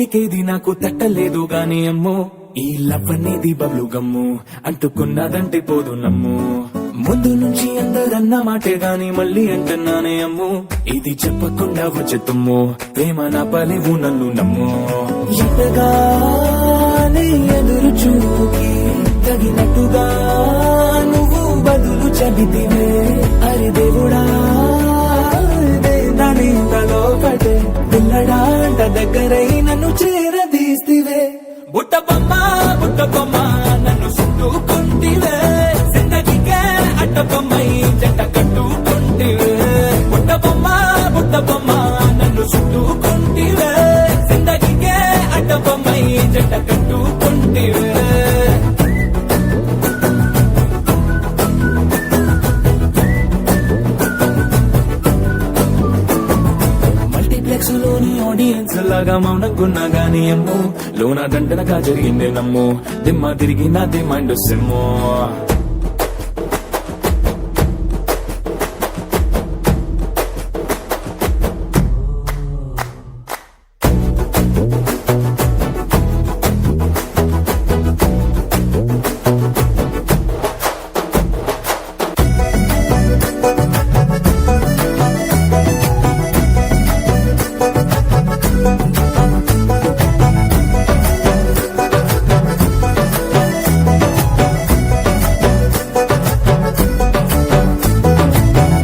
పోలికేది నాకు తట్టలేదు గాని అమ్మో ఈ లవ్ అనేది బబ్లు గమ్ము అంటుకున్నదంటే పోదు నమ్ము ముందు నుంచి అందరన్న మాటే గాని మళ్ళీ అంటున్నానే అమ్ము ఇది చెప్పకుండా వచ్చేతుమ్ము ప్రేమ నా పలేవు నన్ను నమ్ము ఎంతగానే ఎదురు చూకి తగినట్టుగా నువ్వు బదులు చెబితివే అరే దేవుడా దాని తలో పడే పిల్లడాంట దగ్గరై నన్ను చేరదీస్తివే బుట్ట బొమ్మ నన్ను చుట్టుకుంటివే జిందగీకే అడ్డ బొమ్మై జంట కట్టుకుంటివే బుట్ట బొమ్మ నన్ను చుట్టుకుంటివే జిందగీకే అడ్డ బొమ్మై జంట కట్టుకుంటివే మల్టీప్లెక్స్ లోని ఆడియన్స్ లాగా మౌనంకున్నా గానీ అమ్ము లోన దండనగా జరిగిందే నమ్ము దిమ్మ తిరిగి నాది మైండ్ సిమ్ము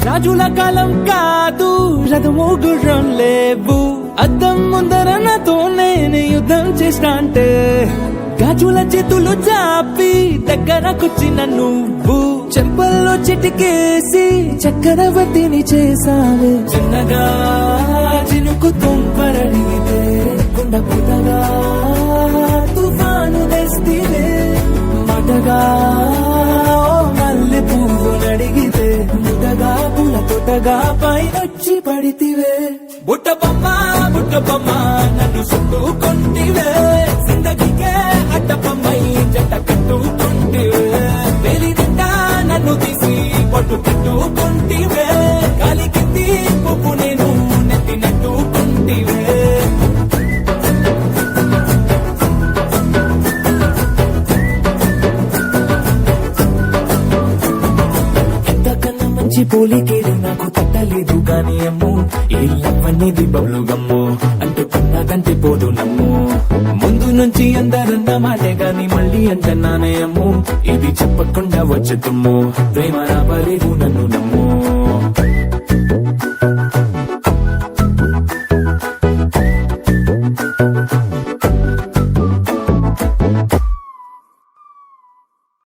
రాజుల కాలం కాదు రథము గుర్రం లేవు అద్దం ముందర నాతో నేను యుద్ధం చేస్తా అంటే గాజుల చేతులు చాపి దగ్గరకొచ్చిన నువ్వు చెంపల్లో చిటికేసి చక్రవర్తిని చేసావే చిన్నగా చినుకు తుంపరడిగితే కుండ పుటగా తుఫాను తెస్తివే మటగా మల్లె పువ్వు నడిగితే ముటగా పుల తొటగా పైనొచ్చి పడితివే బుట్ట బొమ్మ నన్ను చుట్టుకుంటివే జిందగీకే అడ్డ బొమ్మై జంట కట్టుకుంటివే వేలి నిండా నన్ను తీసి పట్టు కట్టుకుంటివే గాలి కింది పువ్వు నేను నెత్తినట్టుకుంటివే పోలికేది నాకు తట్టలేదు గాని అమ్ము ఈ లవ్ అనేది బబ్లు గమ్ము అంటుకున్నదంటే పోదు నమ్ము ముందు నుంచి అందరన్న మాటే గాని మళ్ళీ అంటున్నానే అమ్ము ఇది చెప్పకుండా వచ్చేతుమ్ము ప్రేమ రాబలేదు నన్ను నమ్ము